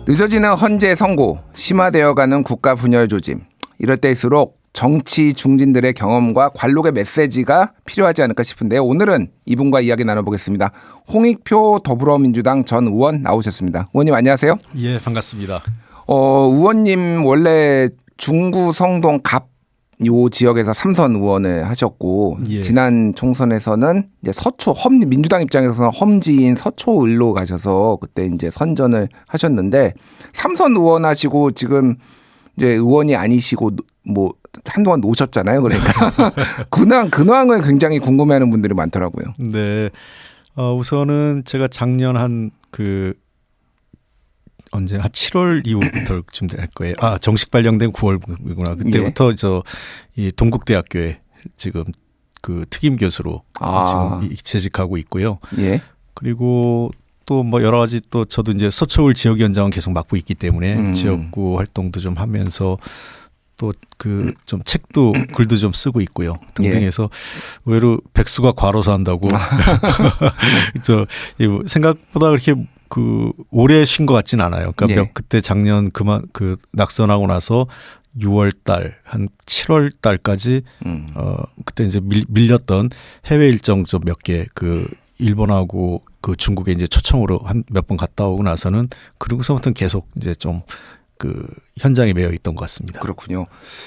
늦어지는 헌재 선고, 심화되어가는 국가 분열 조짐. 이럴 때일수록 정치 중진들의 경험과 관록의 메시지가 필요하지 않을까 싶은데요. 오늘은 이분과 이야기 나눠보겠습니다. 홍익표 더불어민주당 전 의원 나오셨습니다. 의원님 안녕하세요. 예, 반갑습니다. 의원님 원래 중구 성동 갑 요 지역에서 3선 의원을 하셨고 예. 지난 총선에서는 이제 서초 민주당 입장에서는 험지인 서초을로 가셔서 그때 이제 선전을 하셨는데 3선 의원 하시고 지금 이제 의원이 아니시고 뭐 한동안 노셨잖아요. 그러니까 근황을 굉장히 궁금해하는 분들이 많더라고요. 네, 우선은 제가 작년 한 7월 이후부터쯤 될 거예요. 정식 발령된 9월이구나. 그때부터 이 동국대학교에 지금 그 특임 교수로 지금 재직하고 있고요. 예. 그리고 또 뭐 여러 가지 또 저도 이제 서초을 지역위원장은 계속 맡고 있기 때문에 지역구 활동도 좀 하면서 또 그 좀 책도 글도 좀 쓰고 있고요. 등등해서 의외로 백수가 과로사 한다고 생각보다 그렇게 오래 쉰 것 같진 않아요. 그러니까 그때 작년 낙선하고 나서 6월달 한 7월달까지 그때 이제 밀렸던 해외 일정 좀 몇 개 일본하고 중국에 이제 초청으로 한 몇 번 갔다 오고 나서는 그러고서부터는 계속 이제 좀 현장에 매여 있던 것 같습니다. 그렇군요.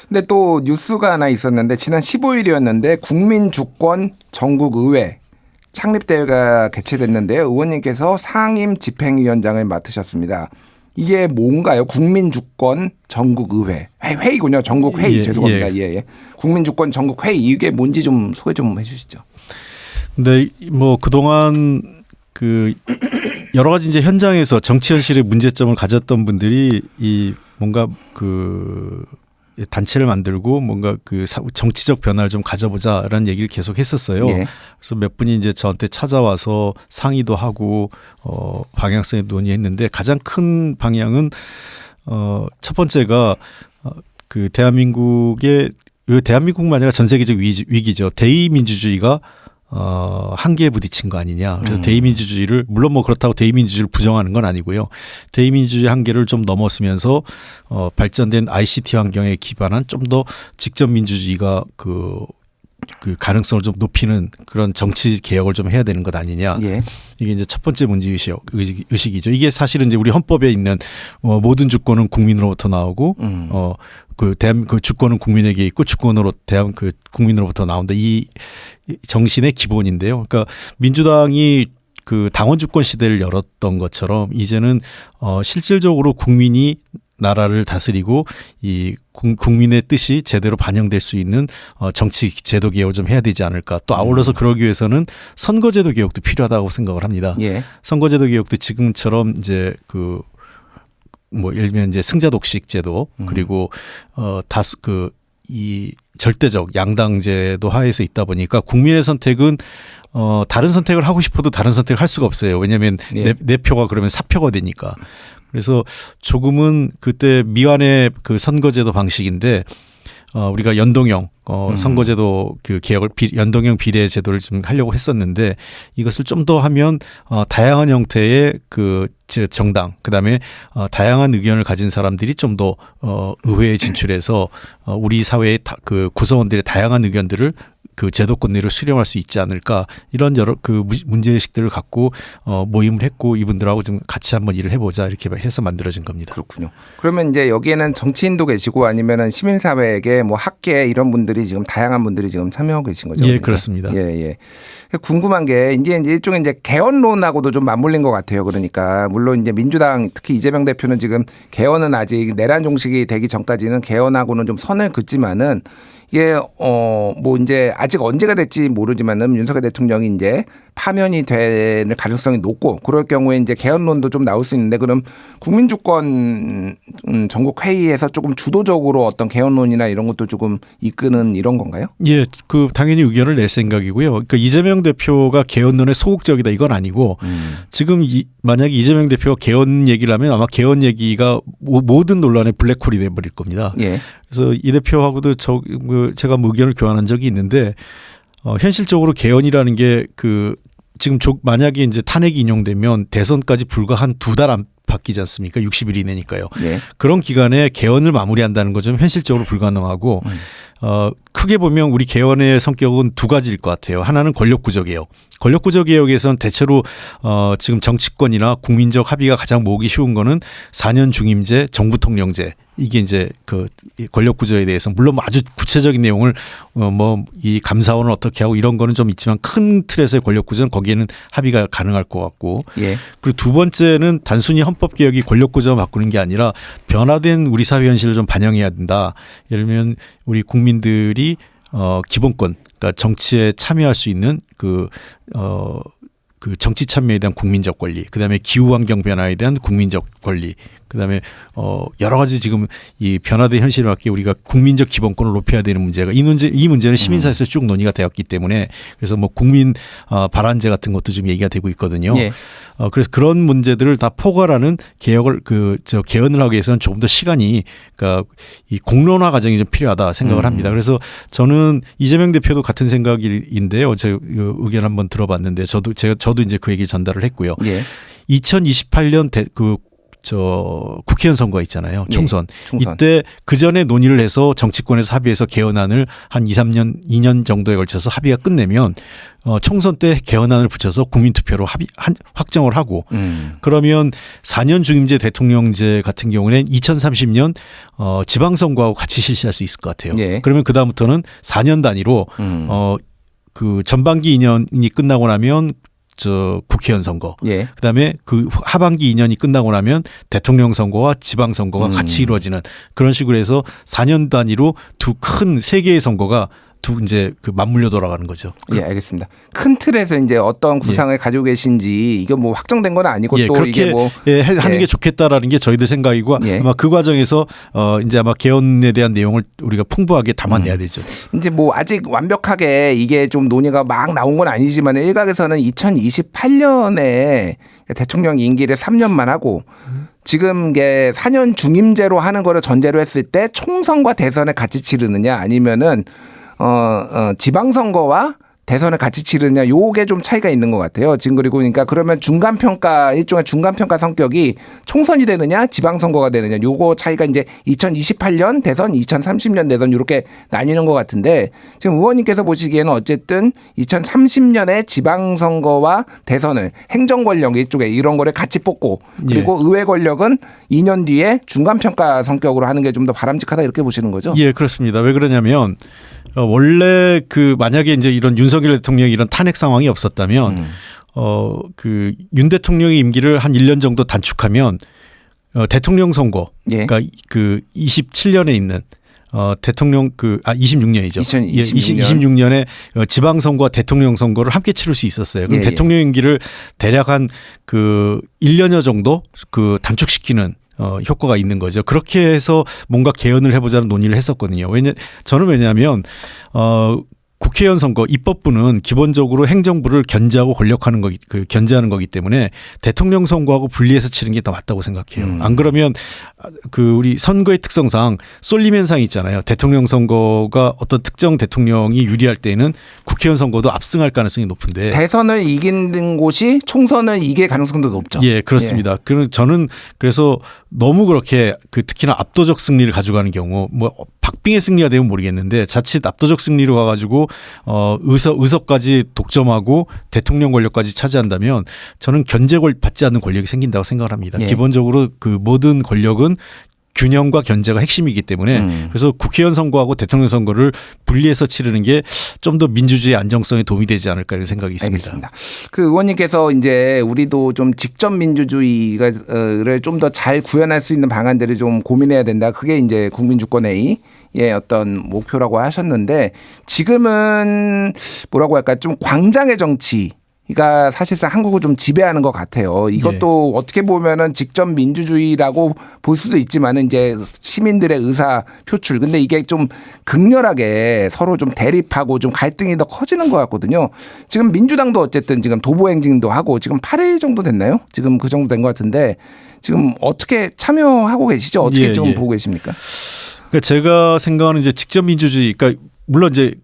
근데 또 뉴스가 하나 있었는데 지난 15일이었는데 국민주권 전국의회 창립대회가 개최됐는데요. 의원님께서 상임 집행위원장을 맡으셨습니다. 이게 뭔가요? 국민주권 전국의회. 회의군요. 전국회의. 죄송합니다. 예. 국민주권 전국회의. 이게 뭔지 좀 소개 좀 해 주시죠. 네, 뭐 그동안 여러 가지 이제 현장에서 정치 현실의 문제점을 가졌던 분들이 뭔가 단체를 만들고 뭔가 정치적 변화를 좀 가져보자라는 얘기를 계속 했었어요. 예. 그래서 몇 분이 이제 저한테 찾아와서 상의도 하고 방향성에 논의했는데 가장 큰 방향은 첫 번째가 대한민국만 아니라 전 세계적 위기죠. 대의민주주의가 한계에 부딪힌 거 아니냐. 그래서 대의민주주의를 물론 뭐 그렇다고 대의민주주의를 부정하는 건 아니고요. 대의민주주의 한계를 좀 넘었으면서 발전된 ICT 환경에 기반한 좀 더 직접 민주주의가 가능성을 좀 높이는 그런 정치 개혁을 좀 해야 되는 것 아니냐. 예. 이게 이제 첫 번째 문제 의식이죠. 이게 사실은 이제 우리 헌법에 있는 모든 주권은 국민으로부터 나오고 주권은 국민에게 있고 주권으로 국민으로부터 나온다. 이 정신의 기본인데요. 그러니까 민주당이 당원 주권 시대를 열었던 것처럼 이제는 실질적으로 국민이 나라를 다스리고 이 국민의 뜻이 제대로 반영될 수 있는 정치 제도 개혁을 좀 해야 되지 않을까. 또 아울러서 그러기 위해서는 선거제도 개혁도 필요하다고 생각을 합니다. 예. 선거제도 개혁도 지금처럼 이제 예를 들면 이제 승자 독식 제도 그리고 이 절대적 양당제도 하에서 있다 보니까 국민의 선택은 다른 선택을 하고 싶어도 다른 선택을 할 수가 없어요. 왜냐하면 내 표가 그러면 사표가 되니까. 그래서 조금은 그때 미완의 선거제도 방식인데 우리가 연동형 선거제도 개혁을 연동형 비례 제도를 좀 하려고 했었는데 이것을 좀 더 하면 다양한 형태의 정당 그다음에 다양한 의견을 가진 사람들이 좀 더 의회에 진출해서 우리 사회의 구성원들의 다양한 의견들을 제도권 내로 수렴할 수 있지 않을까 이런 여러 문제의식들을 갖고 모임을 했고 이분들하고 좀 같이 한번 일을 해보자 이렇게 해서 만들어진 겁니다. 그렇군요. 그러면 이제 여기에는 정치인도 계시고 아니면은 시민사회계 뭐 학계 이런 분들이 지금 다양한 분들이 지금 참여하고 계신 거죠? 예, 그러니까. 그렇습니다. 예. 궁금한 게 이제 일종의 이제 개헌론하고도 좀 맞물린 것 같아요. 그러니까 물론 이제 민주당 특히 이재명 대표는 지금 개헌은 아직 내란 종식이 되기 전까지는 개헌하고는 좀 선을 긋지만은 이게 뭐 이제 아직 언제가 될지 모르지만은 윤석열 대통령이 이제 파면이 될 가능성이 높고 그럴 경우에 이제 개헌론도 좀 나올 수 있는데 그럼 국민주권 전국 회의에서 조금 주도적으로 어떤 개헌론이나 이런 것도 조금 이끄는 이런 건가요? 예, 당연히 의견을 낼 생각이고요. 그러니까 이재명 대표가 개헌론에 소극적이다 이건 아니고 지금 만약에 이재명 대표가 개헌 얘기를 하면 아마 개헌 얘기가 모든 논란의 블랙홀이 돼버릴 겁니다. 예. 그래서 이 대표하고도 제가 의견을 교환한 적이 있는데 현실적으로 개헌이라는 게 지금 만약에 이제 탄핵이 인용되면 대선까지 불과 한 2달 바뀌지 않습니까? 60일 이내니까요. 예. 그런 기간에 개헌을 마무리한다는 건 좀 현실적으로 불가능하고 크게 보면 우리 개헌의 성격은 두 가지일 것 같아요. 하나는 권력구조 개혁. 권력구조 개혁에선 대체로 지금 정치권이나 국민적 합의가 가장 모으기 쉬운 거는 4년 중임제, 정부 통령제. 이게 이제 그 권력구조에 대해서 물론 아주 구체적인 내용을 뭐 이 감사원을 어떻게 하고 이런 거는 좀 있지만 큰 틀에서의 권력구조는 거기에는 합의가 가능할 것 같고. 예. 그리고 두 번째는 단순히 헌법 개혁이 권력구조만 바꾸는 게 아니라 변화된 우리 사회 현실을 좀 반영해야 된다. 예를 들면 우리 국민들이 기본권, 그러니까 정치에 참여할 수 있는 그 정치 참여에 대한 국민적 권리, 그다음에 기후 환경 변화에 대한 국민적 권리, 그다음에 여러 가지 지금 이 변화된 현실에 맞게 우리가 국민적 기본권을 높여야 되는 문제가 이 문제는 시민사회에서 쭉 논의가 되었기 때문에 그래서 뭐 국민 발안제 같은 것도 지금 얘기가 되고 있거든요. 예. 그래서 그런 문제들을 다 포괄하는 개혁을 개헌을 하기 위해서는 조금 더 시간이 그러니까 이 공론화 과정이 좀 필요하다 생각을 합니다. 그래서 저는 이재명 대표도 같은 생각인데요. 제 의견 한번 들어봤는데 저도 이제 그 얘기 전달을 했고요. 예. 2028년 국회의원 선거 있잖아요. 총선. 예, 총선. 이때 그 전에 논의를 해서 정치권에서 합의해서 개헌안을 한 2년 정도에 걸쳐서 합의가 끝내면 총선 때 개헌안을 붙여서 국민투표로 확정을 하고 그러면 4년 중임제 대통령제 같은 경우는 2030년 지방선거하고 같이 실시할 수 있을 것 같아요. 예. 그러면 그다음부터는 4년 단위로 그 전반기 2년이 끝나고 나면 국회의원 선거. 예. 그다음에 그 하반기 2년이 끝나고 나면 대통령 선거와 지방 선거가 같이 이루어지는 그런 식으로 해서 4년 단위로 세 개의 선거가 이제 그 맞물려 돌아가는 거죠. 예, 알겠습니다. 큰 틀에서 이제 어떤 구상을 가지고 계신지 이게 뭐 확정된 건 아니고 또 그렇게 이게 뭐 하는 게 좋겠다라는 게 저희들 생각이고 아마 그 과정에서 이제 아마 개헌에 대한 내용을 우리가 풍부하게 담아내야 되죠. 이제 뭐 아직 완벽하게 이게 좀 논의가 막 나온 건 아니지만 일각에서는 2028년에 대통령 임기를 3년만 하고 지금 이게 4년 중임제로 하는 거를 전제로 했을 때 총선과 대선을 같이 치르느냐 아니면은 지방선거와 대선을 같이 치르냐 요게 좀 차이가 있는 것 같아요. 지금 그러니까 그러면 중간평가 일종의 중간평가 성격이 총선이 되느냐 지방선거가 되느냐 요거 차이가 이제 2028년 대선 2030년 대선 이렇게 나뉘는 것 같은데 지금 의원님께서 보시기에는 어쨌든 2030년에 지방선거와 대선을 행정권력 이쪽에 이런 거를 같이 뽑고 그리고 의회 권력은 2년 뒤에 중간평가 성격으로 하는 게 좀 더 바람직하다 이렇게 보시는 거죠? 예, 그렇습니다. 왜 그러냐면 원래 만약에 이제 이런 윤석열 대통령이 이런 탄핵 상황이 없었다면 윤 대통령의 임기를 한 1년 정도 단축하면 대통령 선거 그러니까 그 27년에 있는 대통령 26년이죠. 26년에 지방선거와 대통령 선거를 함께 치를 수 있었어요. 그럼 대통령 임기를 대략 한 1년여 정도 단축시키는 효과가 있는 거죠. 그렇게 해서 뭔가 개헌을 해보자는 논의를 했었거든요. 저는 왜냐하면 국회의원 선거 입법부는 기본적으로 행정부를 견제하고 권력하는 견제하는 거기 때문에 대통령 선거하고 분리해서 치는 게 더 맞다고 생각해요. 안 그러면 우리 선거의 특성상 쏠림 현상이 있잖아요. 대통령 선거가 어떤 특정 대통령이 유리할 때는 국회의원 선거도 압승할 가능성이 높은데 대선을 이기는 곳이 총선을 이길 가능성도 높죠. 예, 그렇습니다. 저는 그래서 너무 그렇게 특히나 압도적 승리를 가져가는 경우 뭐 박빙의 승리가 되면 모르겠는데 자칫 압도적 승리로 가가지고 의석까지 독점하고 대통령 권력까지 차지한다면 저는 받지 않는 권력이 생긴다고 생각을 합니다. 기본적으로 모든 권력은 균형과 견제가 핵심이기 때문에 그래서 국회의원 선거하고 대통령 선거를 분리해서 치르는 게 좀 더 민주주의 안정성에 도움이 되지 않을까 이런 생각이 있습니다. 알겠습니다. 그 의원님께서 이제 우리도 좀 직접 민주주의를 좀 더 잘 구현할 수 있는 방안들을 좀 고민해야 된다. 그게 이제 국민주권회의의 어떤 목표라고 하셨는데 지금은 뭐라고 할까 좀 광장의 정치. 가 사실상 한국을 좀 지배하는 것 같아요. 이것도 어떻게 보면은 직접 민주주의라고 볼 수도 있지만은 이제 시민들의 의사 표출. 근데 이게 좀 극렬하게 서로 좀 대립하고 좀 갈등이 더 커지는 것 같거든요. 지금 민주당도 어쨌든 지금 도보행진도 하고 지금 8일 정도 됐나요? 지금 그 정도 된 것 같은데 지금 어떻게 참여하고 계시죠? 어떻게 좀 보고 계십니까? 그러니까 제가 생각하는 이제 직접 민주주의, 그러니까 물론 이제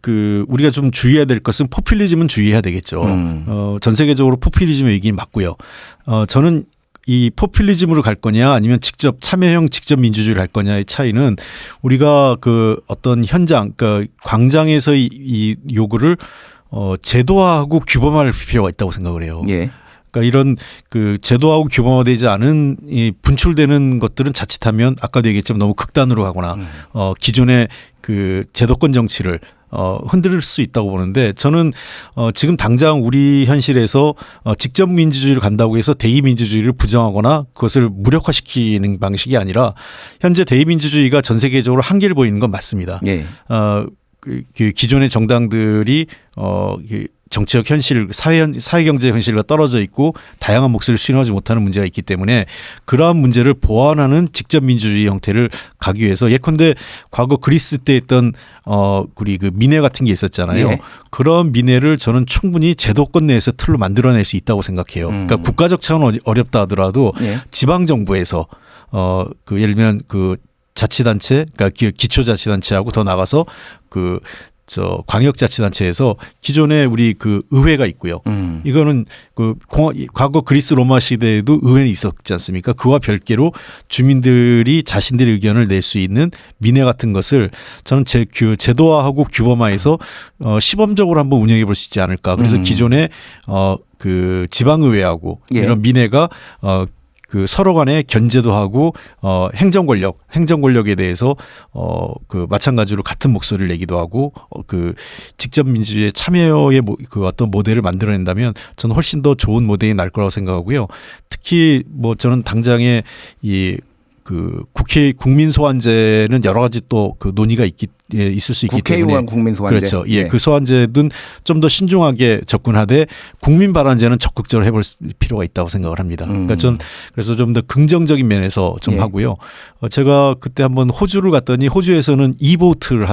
우리가 좀 주의해야 될 것은 포퓰리즘은 주의해야 되겠죠. 전 세계적으로 포퓰리즘의 위기는 맞고요. 저는 이 포퓰리즘으로 갈 거냐 아니면 직접 참여형 직접 민주주의를 할 거냐의 차이는 우리가 그 어떤 현장, 그러니까 광장에서의 이 요구를 제도화하고 규범화할 필요가 있다고 생각을 해요. 예. 그러니까 이런 그 제도하고 규범화되지 않은 이 분출되는 것들은 자칫하면 아까도 얘기했지만 너무 극단으로 가거나 기존의 그 제도권 정치를 흔들 수 있다고 보는데 저는 지금 당장 우리 현실에서 직접 민주주의를 간다고 해서 대의 민주주의를 부정하거나 그것을 무력화시키는 방식이 아니라 현재 대의 민주주의가 전 세계적으로 한계를 보이는 건 맞습니다. 예. 그 기존의 정당들이 정치적 현실, 사회경제 현실과 떨어져 있고 다양한 목소리를 수용하지 못하는 문제가 있기 때문에 그러한 문제를 보완하는 직접 민주주의 형태를 가기 위해서 예컨대 과거 그리스 때 했던 우리 그 민회 같은 게 있었잖아요. 예. 그런 민회를 저는 충분히 제도권 내에서 틀로 만들어낼 수 있다고 생각해요. 그러니까 국가적 차원은 어렵다 하더라도 예. 지방 정부에서 그 예를 들면 그 자치단체, 그러니까 기초자치단체하고 더 나가서 광역자치단체에서 기존에 우리 그 의회가 있고요. 이거는 그 과거 그리스 로마 시대에도 의회는 있었지 않습니까? 그와 별개로 주민들이 자신들의 의견을 낼 수 있는 민회 같은 것을 저는 제도화하고 규범화해서 시범적으로 한번 운영해 볼 수 있지 않을까. 그래서 기존에 그 지방의회하고 예. 이런 민회가 그 서로 간에 견제도 하고 행정권력에 대해서 그 마찬가지로 같은 목소리를 내기도 하고 그 직접 민주주의 참여의 그 어떤 모델을 만들어낸다면 저는 훨씬 더 좋은 모델이 날 거라고 생각하고요. 특히 뭐 저는 당장에 그 국회 국민 소환제는 여러 가지 또 그 논의가 있을 수 있기 때문에 국회의원 국민 소환제. 그렇죠. 예, 그 소환제는 좀 더 신중하게 접근하되 국민 발언제는 적극적으로 해볼 필요가 있다고 생각을 합니다. 그러니까 전 그래서 좀 더 긍정적인 면에서 좀 예. 하고요. 제가 그때 한번 호주를 갔더니 호주에서는 이보팅을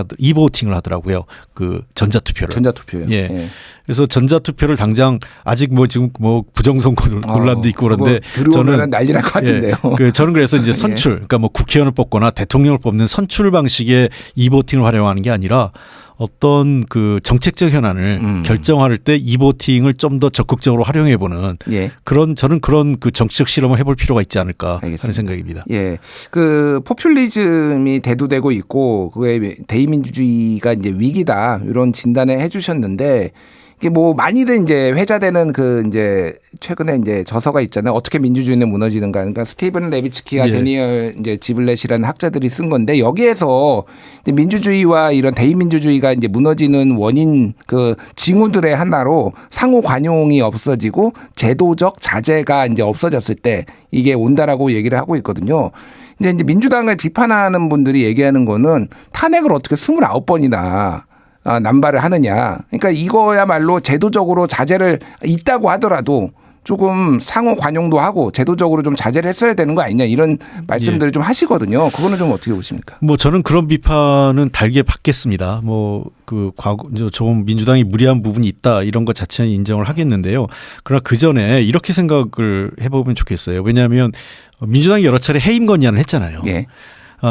하더라고요. 그 전자투표를. 전자투표요. 예. 예. 그래서 전자투표를 당장 아직 뭐 지금 뭐 부정선거 논란도 있고 그런데 들어오면 난리 날 것 같은데요. 예, 저는 그래서 이제 선출, 그러니까 뭐 국회의원을 뽑거나 대통령을 뽑는 선출 방식의 이보팅을 활용하는 게 아니라 어떤 그 정책적 현안을 결정할 때 이보팅을 좀 더 적극적으로 활용해보는 예. 저는 그런 그 정치적 실험을 해볼 필요가 있지 않을까 알겠습니다. 하는 생각입니다. 예, 그 포퓰리즘이 대두되고 있고 그게 대의민주주의가 이제 위기다 이런 진단을 해주셨는데. 이게 뭐 많이들 이제 회자되는 그 이제 최근에 이제 저서가 있잖아요. 어떻게 민주주의는 무너지는가. 그러니까 스티븐 레비츠키와 예. 데니얼 이제 지블렛이라는 학자들이 쓴 건데 여기에서 이제 민주주의와 이런 대의민주주의가 이제 무너지는 원인 그 징후들의 하나로 상호 관용이 없어지고 제도적 자제가 이제 없어졌을 때 이게 온다라고 얘기를 하고 있거든요. 이제 민주당을 비판하는 분들이 얘기하는 거는 탄핵을 어떻게 29번이나 남발을 하느냐. 그러니까 이거야말로 제도적으로 자제를 있다고 하더라도 조금 상호 관용도 하고 제도적으로 좀 자제를 했어야 되는 거 아니냐 이런 말씀들을 좀 하시거든요. 그거는 좀 어떻게 보십니까? 뭐 저는 그런 비판은 달게 받겠습니다. 뭐 그 과거 좀 민주당이 무리한 부분이 있다 이런 것 자체는 인정을 하겠는데요. 그러나 그 전에 이렇게 생각을 해보면 좋겠어요. 왜냐하면 민주당이 여러 차례 해임 건의안을 했잖아요. 예.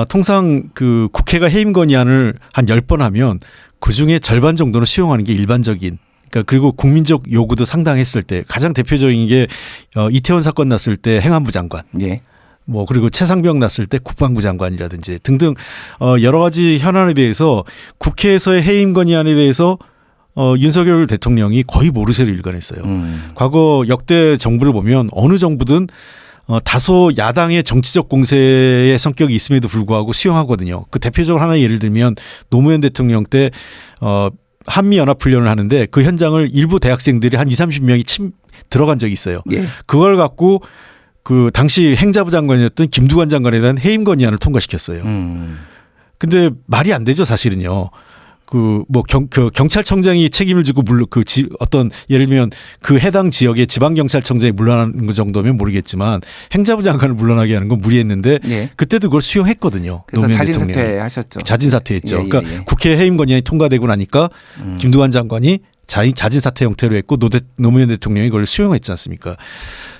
통상 그 국회가 해임 건의안을 한 10번 하면 그중에 절반 정도는 수용하는 게 일반적인. 그러니까 그리고 국민적 요구도 상당했을 때 가장 대표적인 게 이태원 사건 났을 때 행안부 장관. 예. 뭐 그리고 최상병 났을 때 국방부 장관이라든지 등등 여러 가지 현안에 대해서 국회에서의 해임 건의안에 대해서 윤석열 대통령이 거의 모르쇠를 일관했어요. 과거 역대 정부를 보면 어느 정부든 다소 야당의 정치적 공세의 성격이 있음에도 불구하고 수용하거든요. 그 대표적으로 하나 예를 들면 노무현 대통령 때 한미연합훈련을 하는데 그 현장을 일부 대학생들이 한 20-30명이 들어간 적이 있어요. 예. 그걸 갖고 그 당시 행자부 장관이었던 김두관 장관에 대한 해임 건의안을 통과시켰어요. 근데 말이 안 되죠, 사실은요. 그 뭐 경찰청장이 책임을 지고 어떤 예를 들면 그 해당 지역의 지방 경찰청장이 물러나는 것 정도면 모르겠지만 행자부 장관을 물러나게 하는 건 무리했는데 예. 그때도 그걸 수용했거든요. 그래서 노무현 자진 대통령이. 사퇴하셨죠. 자진 사퇴했죠. 예, 예, 그러니까 예. 국회 해임 건의안이 통과되고 나니까 김두관 장관이 자진 사퇴 형태로 했고 노무현 대통령이 그걸 수용했지 않습니까?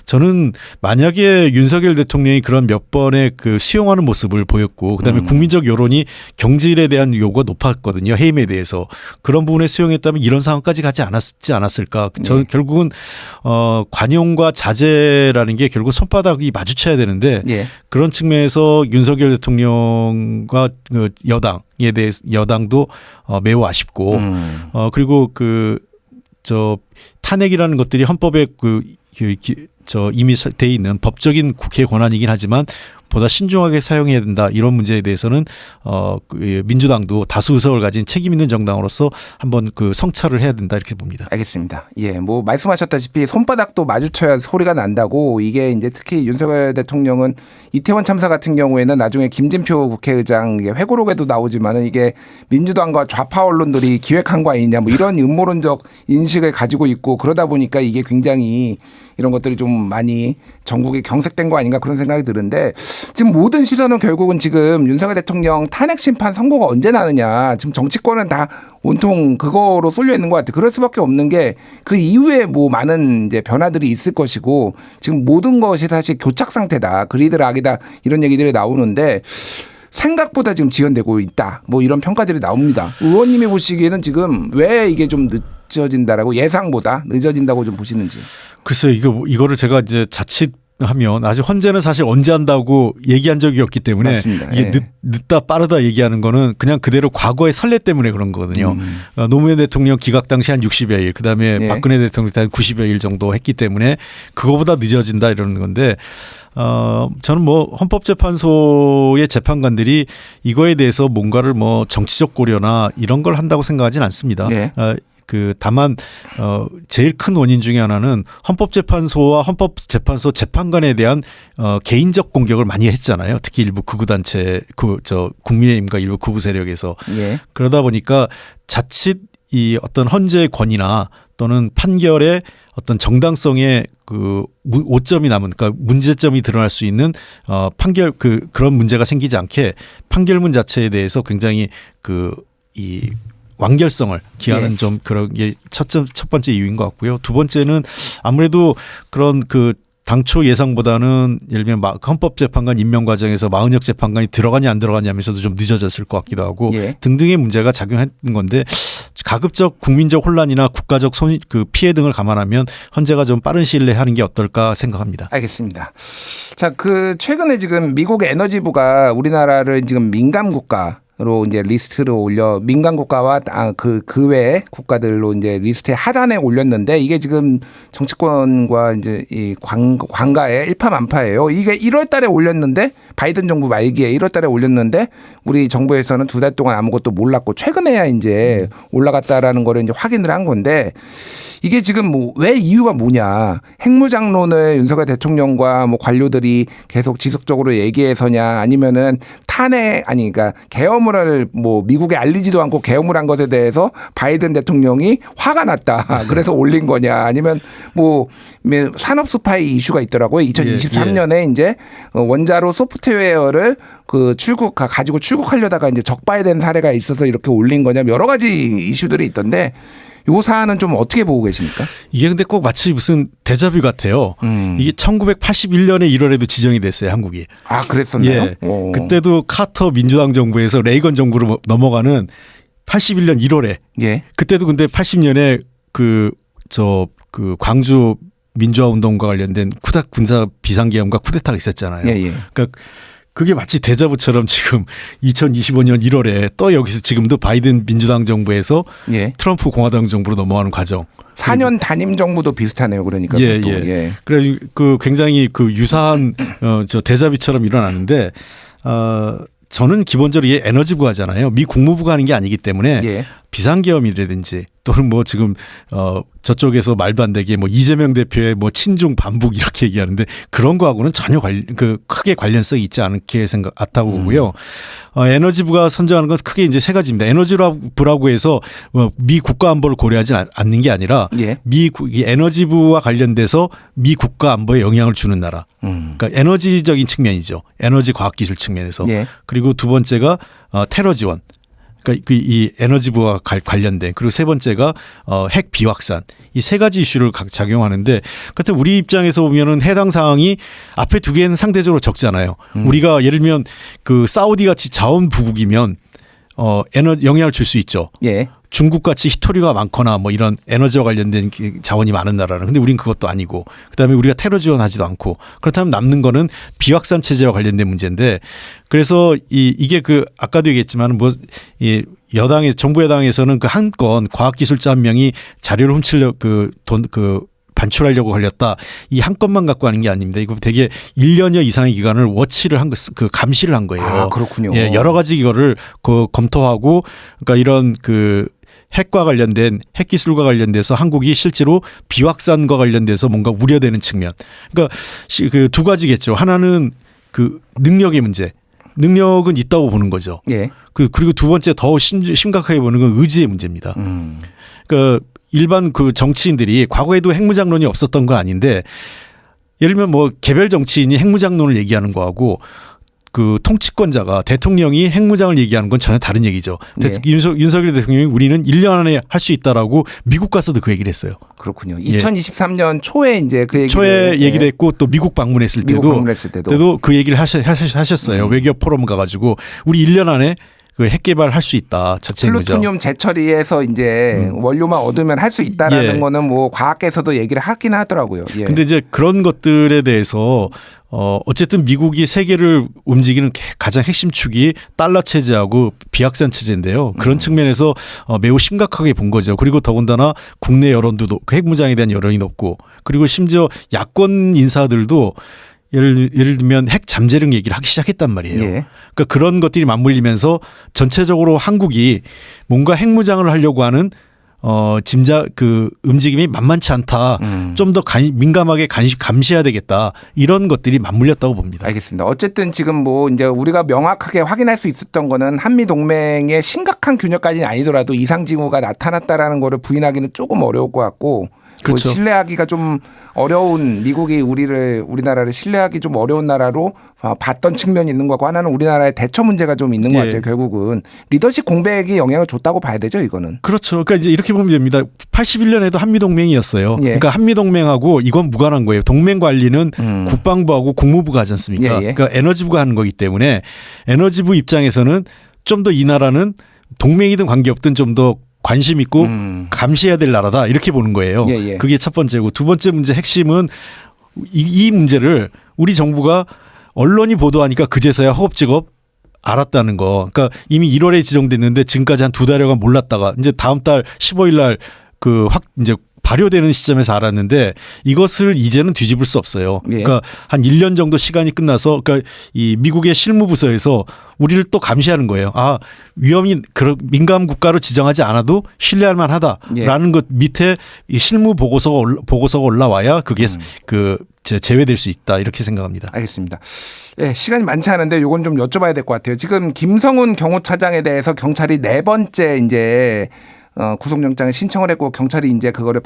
저는 만약에 윤석열 대통령이 그런 몇 번의 그 수용하는 모습을 보였고 그다음에 국민적 여론이 경질에 대한 요구가 높았거든요. 해임에 대해서. 그런 부분에 수용했다면 이런 상황까지 가지 않았을까. 저는 결국은 관용과 자제라는 게 결국 손바닥이 마주쳐야 되는데 그런 측면에서 윤석열 대통령과 그 여당에 대해서 여당도 매우 아쉽고 그리고 탄핵이라는 것들이 헌법에 이미 돼 있는 법적인 국회 권한이긴 하지만 보다 신중하게 사용해야 된다. 이런 문제에 대해서는 민주당도 다수 의석을 가진 책임 있는 정당으로서 한번 그 성찰을 해야 된다 이렇게 봅니다. 알겠습니다. 예, 뭐 말씀하셨다시피 손바닥도 마주쳐야 소리가 난다고 이게 이제 특히 윤석열 대통령은 이태원 참사 같은 경우에는 나중에 김진표 국회의장 회고록에도 나오지만은 이게 민주당과 좌파 언론들이 기획한 거 아니냐 뭐 이런 음모론적 인식을 가지고 있고 그러다 보니까 이게 굉장히 이런 것들이 좀 많이 전국에 경색된 거 아닌가 그런 생각이 드는데 지금 모든 시선은 결국은 지금 윤석열 대통령 탄핵 심판 선고가 언제 나느냐 지금 정치권은 다 온통 그거로 쏠려 있는 것 같아요. 그럴 수밖에 없는 게 그 이후에 뭐 많은 이제 변화들이 있을 것이고 지금 모든 것이 사실 교착 상태다. 그리드 락이다. 이런 얘기들이 나오는데 생각보다 지금 지연되고 있다. 뭐 이런 평가들이 나옵니다. 의원님이 보시기에는 지금 왜 이게 좀 늦어진다라고 예상보다 늦어진다고 좀 보시는지. 글쎄요, 이거를 제가 이제 자칫하면 아직 헌재는 사실 언제 한다고 얘기한 적이 없기 때문에 맞습니다. 이게 늦다 빠르다 얘기하는 거는 그냥 그대로 과거의 선례 때문에 그런 거거든요. 노무현 대통령 기각 당시 한 60여일, 그다음에 박근혜 대통령 한 90여일 정도 했기 때문에 그거보다 늦어진다 이러는 건데 저는 뭐 헌법재판소의 재판관들이 이거에 대해서 뭔가를 뭐 정치적 고려나 이런 걸 한다고 생각하지는 않습니다. 다만 제일 큰 원인 중에 하나는 헌법재판소와 헌법재판소 재판관에 대한 개인적 공격을 많이 했잖아요. 특히 일부 극우 단체, 국민의힘과 일부 극우 세력에서 그러다 보니까 자칫 이 어떤 헌재의 권위나 또는 판결의 어떤 정당성에 그 오점이 남은, 그러니까 문제점이 드러날 수 있는 판결 그런 문제가 생기지 않게 판결문 자체에 대해서 굉장히 이 완결성을 기하는 좀 그런 게 첫 번째 이유인 것 같고요. 두 번째는 아무래도 그런 당초 예상보다는 예를 들면 헌법재판관 임명 과정에서 마은혁 재판관이 들어가냐 안 들어가냐 하면서도 좀 늦어졌을 것 같기도 하고 등등의 문제가 작용했던 건데 가급적 국민적 혼란이나 국가적 피해 등을 감안하면 헌재가 좀 빠른 시일 내에 하는 게 어떨까 생각합니다. 알겠습니다. 자, 최근에 지금 미국 에너지부가 우리나라를 지금 민감 국가로 이제 리스트를 올려 민간 국가와 그 외의 국가들로 이제 리스트에 하단에 올렸는데 이게 지금 정치권과 이제 이 관가의 일파만파예요. 이게 1월 달에 올렸는데 바이든 정부 말기에 1월 달에 올렸는데 우리 정부에서는 2달 동안 아무것도 몰랐고 최근에야 이제 올라갔다라는 거를 이제 확인을 한 건데 이게 지금 왜 이유가 뭐냐. 핵무장론을 윤석열 대통령과 관료들이 계속 지속적으로 얘기해서냐 아니면은 그러니까 계엄을 미국에 알리지도 않고 계엄을 한 것에 대해서 바이든 대통령이 화가 났다. 그래서 올린 거냐 아니면 산업 스파이 이슈가 있더라고요. 2023년에 이제 원자로 소프트웨어를 가지고 출국하려다가 이제 적발된 사례가 있어서 이렇게 올린 거냐 여러 가지 이슈들이 있던데 요 사안은 좀 어떻게 보고 계십니까? 이게 근데 꼭 마치 무슨 데자뷰 같아요. 이게 1981년에 1월에도 지정이 됐어요, 한국이. 아, 그랬었나요? 예. 그때도 카터 민주당 정부에서 레이건 정부로 넘어가는 81년 1월에. 그때도 근데 80년에 광주 민주화 운동과 관련된 군사 비상계엄과 쿠데타가 있었잖아요. 그러니까 그게 마치 데자부처럼 지금 2025년 1월에 또 여기서 지금도 바이든 민주당 정부에서 트럼프 공화당 정부로 넘어가는 과정. 4년 단임 정부도 비슷하네요. 그러니까. 그래 굉장히 유사한 데자뷰처럼 일어나는데 저는 기본적으로 이게 에너지부가 하잖아요. 미 국무부가 하는 게 아니기 때문에 비상계엄이라든지 또는 지금 저쪽에서 말도 안 되게 이재명 대표의 친중 반북 이렇게 얘기하는데 그런 거하고는 전혀 크게 관련성이 있지 않게 같다고 보고요. 에너지부가 선정하는 건 크게 이제 세 가지입니다. 에너지부라고 해서 미 국가 안보를 고려하지 않는 게 아니라 에너지부와 관련돼서 미 국가 안보에 영향을 주는 나라. 그러니까 에너지적인 측면이죠. 에너지 과학기술 측면에서. 그리고 두 번째가 테러 지원. 그러니까 이 에너지부와 관련된 그리고 세 번째가 핵 비확산 이 세 가지 이슈를 작용하는데 그때 우리 입장에서 보면은 해당 사항이 앞에 두 개는 상대적으로 적잖아요. 우리가 예를 들면 그 사우디 같이 자원 부국이면 영향을 줄 수 있죠. 예. 중국 같이 히토리가 많거나 뭐 이런 에너지와 관련된 자원이 많은 나라는 근데 우린 그것도 아니고 그다음에 우리가 테러 지원하지도 않고 그렇다면 남는 거는 비확산 체제와 관련된 문제인데 그래서 이게 그 아까도 얘기했지만 뭐 이 여당의 정부 여당에서는 그 한 건 과학기술자 한 명이 자료를 훔치려 반출하려고 걸렸다. 이 한 건만 갖고 하는 게 아닙니다. 이거 되게 1년여 이상의 기간을 워치를 한 거, 그 감시를 한 거예요. 아, 그렇군요. 예, 여러 가지 이거를 검토하고 그러니까 이런 그 핵과 관련된 핵 기술과 관련돼서 한국이 실제로 비확산과 관련돼서 뭔가 우려되는 측면. 그러니까 그 두 가지겠죠. 하나는 그 능력의 문제. 능력은 있다고 보는 거죠. 예. 그리고 두 번째 더 심각하게 보는 건 의지의 문제입니다. 그러니까 일반 그 정치인들이 과거에도 핵무장론이 없었던 건 아닌데 예를 들면 뭐 개별 정치인이 핵무장론을 얘기하는 거하고 그 통치권자가 대통령이 핵무장을 얘기하는 건 전혀 다른 얘기죠. 네. 윤석열 대통령이 우리는 1년 안에 할 수 있다라고 미국 가서도 그 얘기를 했어요. 그렇군요. 2023년 초에 이제 그 얘기를 초에 얘기도 했고 또 미국 방문했을 때도 그 얘기를 하셨어요. 외교 포럼 가가지고 우리 1년 안에 그 핵 개발할 수 있다. 자체 플루토늄 재처리해서 이제 원료만 얻으면 할 수 있다라는 거는 뭐 과학계에서도 얘기를 하긴 하더라고요. 예. 근데 이제 그런 것들에 대해서 어쨌든 미국이 세계를 움직이는 가장 핵심 축이 달러 체제하고 비확산 체제인데요. 그런 측면에서 매우 심각하게 본 거죠. 그리고 더군다나 국내 여론도 높고 핵무장에 대한 여론이 높고 그리고 심지어 야권 인사들도 예를 들면 핵 잠재력 얘기를 하기 시작했단 말이에요. 예. 그러니까 그런 것들이 맞물리면서 전체적으로 한국이 뭔가 핵무장을 하려고 하는 그 움직임이 만만치 않다. 좀 더 민감하게 감시해야 되겠다. 이런 것들이 맞물렸다고 봅니다. 알겠습니다. 어쨌든 지금 뭐 이제 우리가 명확하게 확인할 수 있었던 거는 한미 동맹의 심각한 균열까지는 아니더라도 이상 징후가 나타났다라는 거를 부인하기는 조금 어려울 것 같고. 그렇죠. 신뢰하기가 좀 어려운 미국이 우리나라를 신뢰하기 좀 어려운 나라로 봤던 측면이 있는 거고 하나는 우리나라의 대처 문제가 좀 있는 것 같아요. 결국은 리더십 공백이 영향을 줬다고 봐야 되죠, 이거는. 그렇죠. 그러니까 이제 이렇게 보면 됩니다. 81년에도 한미 동맹이었어요. 예. 그러니까 한미 동맹하고 이건 무관한 거예요. 동맹 관리는 국방부하고 국무부가 하지 않습니까? 예. 그러니까 에너지부가 하는 거기 때문에 에너지부 입장에서는 좀 더 이 나라는 동맹이든 관계없든 좀 더 관심 있고 감시해야 될 나라다 이렇게 보는 거예요. 예. 그게 첫 번째고 두 번째 문제 핵심은 이 문제를 우리 정부가 언론이 보도하니까 그제서야 허겁지겁 알았다는 거. 그러니까 이미 1월에 지정됐는데 지금까지 한 2달여간 몰랐다가 이제 다음 달 15일 날 이제 발효되는 시점에서 알았는데 이것을 이제는 뒤집을 수 없어요. 예. 그러니까 한 1년 정도 시간이 끝나서 그러니까 이 미국의 실무부서에서 우리를 또 감시하는 거예요. 아, 위험이 민감 국가로 지정하지 않아도 신뢰할 만하다라는 것 밑에 이 실무 보고서가 올라와야 그게 제외될 수 있다 이렇게 생각합니다. 알겠습니다. 예, 시간이 많지 않은데 요건 좀 여쭤봐야 될 것 같아요. 지금 김성훈 경호차장에 대해서 경찰이 4번째 이제 구속영장을 신청을 했고 경찰이 이제 그거를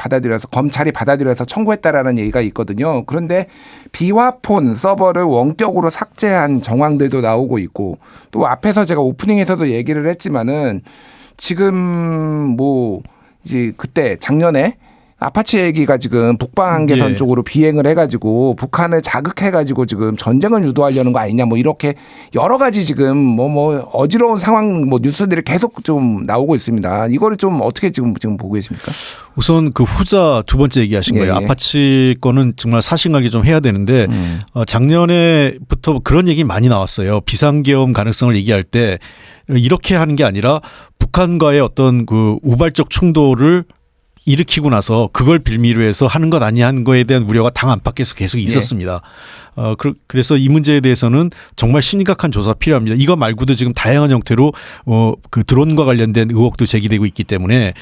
검찰이 받아들여서 청구했다라는 얘기가 있거든요. 그런데 비화폰 서버를 원격으로 삭제한 정황들도 나오고 있고 또 앞에서 제가 오프닝에서도 얘기를 했지만은 지금 뭐 이제 그때 작년에 아파치 헬기가 지금 북방 한계선 쪽으로 비행을 해가지고 북한을 자극해가지고 지금 전쟁을 유도하려는 거 아니냐 뭐 이렇게 여러 가지 지금 뭐 어지러운 상황 뭐 뉴스들이 계속 좀 나오고 있습니다. 이거를 좀 어떻게 지금 보고 계십니까? 우선 그 후자 두 번째 얘기하신 거예요. 아파치 거는 정말 사실관계 좀 해야 되는데 작년에부터 그런 얘기 많이 나왔어요. 비상계엄 가능성을 얘기할 때 이렇게 하는 게 아니라 북한과의 어떤 그 우발적 충돌을 일으키고 나서 그걸 빌미로 해서 하는 것 아니야 하는 거에 대한 우려가 당 안팎에서 계속 있었습니다. 그래서 이 문제에 대해서는 정말 심각한 조사가 필요합니다. 이거 말고도 지금 다양한 형태로 그 드론과 관련된 의혹도 제기되고 있기 때문에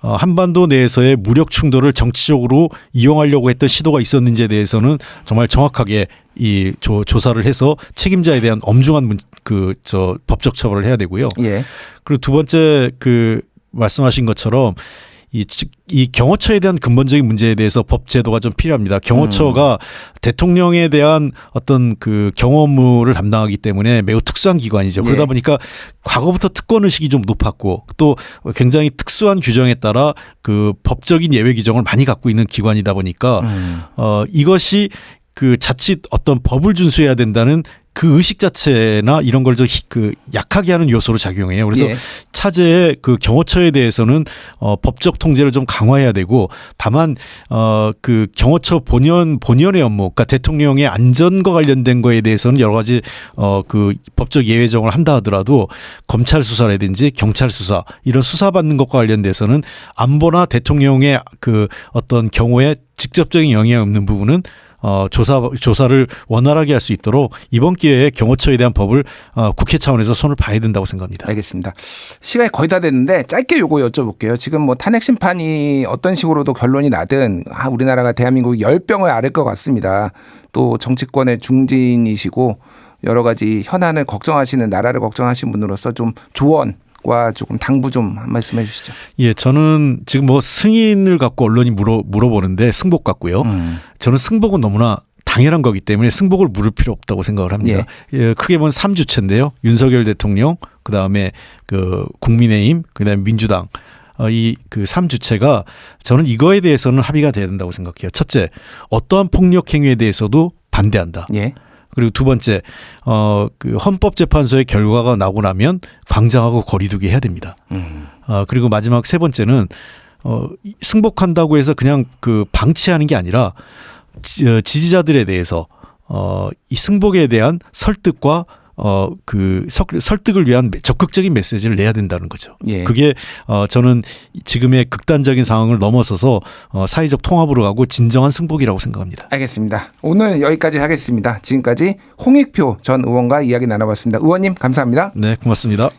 한반도 내에서의 무력 충돌을 정치적으로 이용하려고 했던 시도가 있었는지에 대해서는 정말 정확하게 이 조사를 해서 책임자에 대한 엄중한 법적 처벌을 해야 되고요. 예. 그리고 두 번째 그 말씀하신 것처럼 이 경호처에 대한 근본적인 문제에 대해서 법 제도가 좀 필요합니다. 경호처가 대통령에 대한 어떤 그 경호 업무를 담당하기 때문에 매우 특수한 기관이죠. 그러다 예. 보니까 과거부터 특권 의식이 좀 높았고 또 굉장히 특수한 규정에 따라 그 법적인 예외 규정을 많이 갖고 있는 기관이다 보니까 이것이 그 자칫 어떤 법을 준수해야 된다는 그 의식 자체나 이런 걸 좀 그 약하게 하는 요소로 작용해요. 그래서 예. 차제의 그 경호처에 대해서는 법적 통제를 좀 강화해야 되고 다만 그 경호처 본연의 업무, 그러니까 대통령의 안전과 관련된 거에 대해서는 여러 가지 그 법적 예외 적용을 한다 하더라도 검찰 수사라든지 경찰 수사 이런 수사받는 것과 관련돼서는 안보나 대통령의 그 어떤 경호에 직접적인 영향이 없는 부분은 조사를 원활하게 할 수 있도록 이번 기회에 경호처에 대한 법을 국회 차원에서 손을 봐야 된다고 생각합니다. 알겠습니다. 시간이 거의 다 됐는데 짧게 요거 여쭤볼게요. 지금 뭐 탄핵 심판이 어떤 식으로도 결론이 나든 우리나라가 대한민국이 열병을 앓을 것 같습니다. 또 정치권의 중진이시고 여러 가지 현안을 걱정하시는 나라를 걱정하시는 분으로서 좀 조언과 조금 당부 좀 한 말씀 해주시죠. 예, 저는 지금 뭐 승인을 갖고 언론이 물어보는데 승복 같고요. 저는 승복은 너무나 당연한 거기 때문에 승복을 물을 필요 없다고 생각을 합니다. 예, 크게 보면 3주체인데요. 윤석열 대통령, 그다음에 그 국민의힘, 그다음에 민주당. 이 그 3주체가 저는 이거에 대해서는 합의가 돼야 된다고 생각해요. 첫째, 어떠한 폭력 행위에 대해서도 반대한다. 예. 그리고 두 번째, 그 헌법재판소의 결과가 나고 나면 광장하고 거리두기 해야 됩니다. 그리고 마지막 세 번째는 승복한다고 해서 그냥 그 방치하는 게 아니라 지지자들에 대해서 이 승복에 대한 설득과 그 설득을 위한 적극적인 메시지를 내야 된다는 거죠. 예. 그게 저는 지금의 극단적인 상황을 넘어서서 사회적 통합으로 가고 진정한 승복이라고 생각합니다. 알겠습니다. 오늘 여기까지 하겠습니다. 지금까지 홍익표 전 의원과 이야기 나눠봤습니다. 의원님 감사합니다. 네, 고맙습니다.